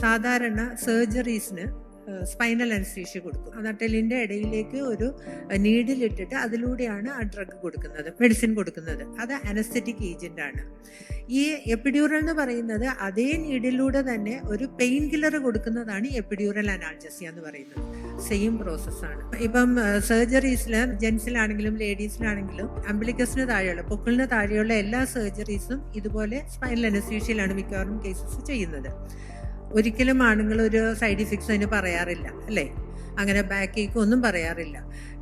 സാധാരണ സർജറീസിന് spinal anaesthesia കൊടുക്കും. നട്ടെല്ലിൻ്റെ ഇടയിലേക്ക് ഒരു നീഡിലിട്ടിട്ട് അതിലൂടെയാണ് ആ ഡ്രഗ് കൊടുക്കുന്നത്, മെഡിസിൻ കൊടുക്കുന്നത്. അത് അനസ്തെറ്റിക് ഏജന്റ് ആണ്. ഈ എപ്പിഡ്യൂറൽ എന്ന് പറയുന്നത് അതേ നീഡിലൂടെ തന്നെ ഒരു പെയിൻ കില്ലർ കൊടുക്കുന്നതാണ് എപ്പിഡ്യൂറൽ അനാൾജസിയ എന്ന് പറയുന്നത്. സെയിം പ്രോസസ്സാണ്. ഇപ്പം സർജറീസിൽ ജെൻസിലാണെങ്കിലും ലേഡീസിലാണെങ്കിലും അംബിലിക്കസിന് താഴെയുള്ള പൊക്കിളിന് താഴെയുള്ള എല്ലാ സർജറീസും ഇതുപോലെ സ്പൈനൽ അനസ്തീഷ്യയിലാണ് മിക്കവാറും കേസസ് ചെയ്യുന്നത്. ഒരിക്കലും ആണുങ്ങൾ ഒരു സൈഡ് ഇഫക്ട്സ് അതിന് പറയാറില്ല, അല്ലേ? അങ്ങനെ ബാക്ക് ഏക്ക് ഒന്നും പറയാറില്ല.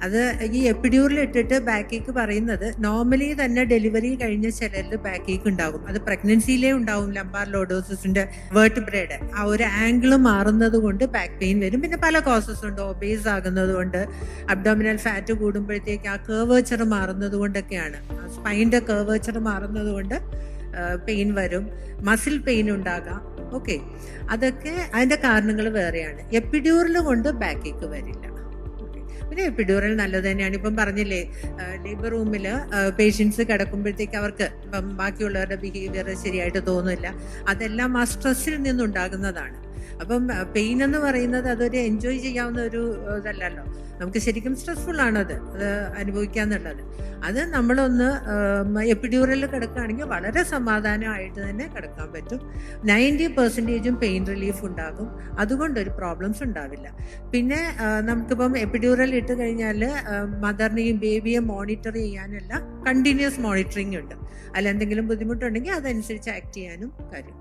അത് ഈ എപ്പിഡ്യൂറിൽ ഇട്ടിട്ട് ബാക്ക് ഏക്ക് പറയുന്നത് നോർമലി തന്നെ ഡെലിവറി കഴിഞ്ഞ ചിലരിൽ ബാക്ക് ഏക്ക് ഉണ്ടാകും. അത് പ്രഗ്നൻസിയിലേ ഉണ്ടാവും. ലംബാർ ലോഡോസിന്റെ വേർട്ടിബ്രയുടെ ആ ഒരു ആംഗിൾ മാറുന്നത് കൊണ്ട് ബാക്ക് പെയിൻ വരും. പിന്നെ പല കോസസ് ഉണ്ട്. ഒബേസ് ആകുന്നത് കൊണ്ട്, അബ്ഡോമിനൽ ഫാറ്റ് കൂടുമ്പോഴത്തേക്ക് ആ കർവേച്ചർ മാറുന്നത് കൊണ്ടൊക്കെയാണ്. സ്പൈൻ്റെ കർവേച്ചർ മാറുന്നത് കൊണ്ട് പെയിൻ വരും. മസിൽ പെയിൻ ഉണ്ടാകാം. ഓക്കെ, അതൊക്കെ അതിൻ്റെ കാരണങ്ങൾ വേറെയാണ്. എപ്പിഡ്യൂറൽ കൊണ്ട് ബാക്ക് ഏക്ക് വരില്ല. പിന്നെ എപ്പിഡ്യൂറൽ നല്ലത് തന്നെയാണ്. ഇപ്പം പറഞ്ഞില്ലേ, ലേബർ റൂമിൽ പേഷ്യൻസ് കിടക്കുമ്പോഴത്തേക്ക് അവർക്ക് ഇപ്പം ബാക്കിയുള്ളവരുടെ ബിഹേവിയർ ശരിയായിട്ട് തോന്നില്ല. അതെല്ലാം ആ സ്ട്രെസ്സിൽ നിന്നുണ്ടാകുന്നതാണ്. അപ്പം പെയിൻ എന്ന് പറയുന്നത് അതൊരു എൻജോയ് ചെയ്യാവുന്ന ഒരു ഇതല്ലല്ലോ. നമുക്ക് ശരിക്കും സ്ട്രെസ്ഫുൾ ആണത്, അത് അനുഭവിക്കാന്നുള്ളത്. അത് നമ്മളൊന്ന് എപ്പിഡ്യൂറലിൽ കിടക്കുകയാണെങ്കിൽ വളരെ സമാധാനമായിട്ട് തന്നെ കിടക്കാൻ പറ്റും. 90% പെയിൻ റിലീഫ് ഉണ്ടാകും. അതുകൊണ്ടൊരു പ്രോബ്ലംസ് ഉണ്ടാവില്ല. പിന്നെ നമുക്കിപ്പം എപ്പിഡ്യൂറൽ ഇട്ട് കഴിഞ്ഞാൽ മദറിനെയും ബേബിയെ മോണിറ്റർ ചെയ്യാനുള്ള കണ്ടിന്യൂസ് മോണിറ്ററിങ് ഉണ്ട്. അതിലെന്തെങ്കിലും ബുദ്ധിമുട്ടുണ്ടെങ്കിൽ അതനുസരിച്ച് ആക്ട് ചെയ്യാനും കാര്യം.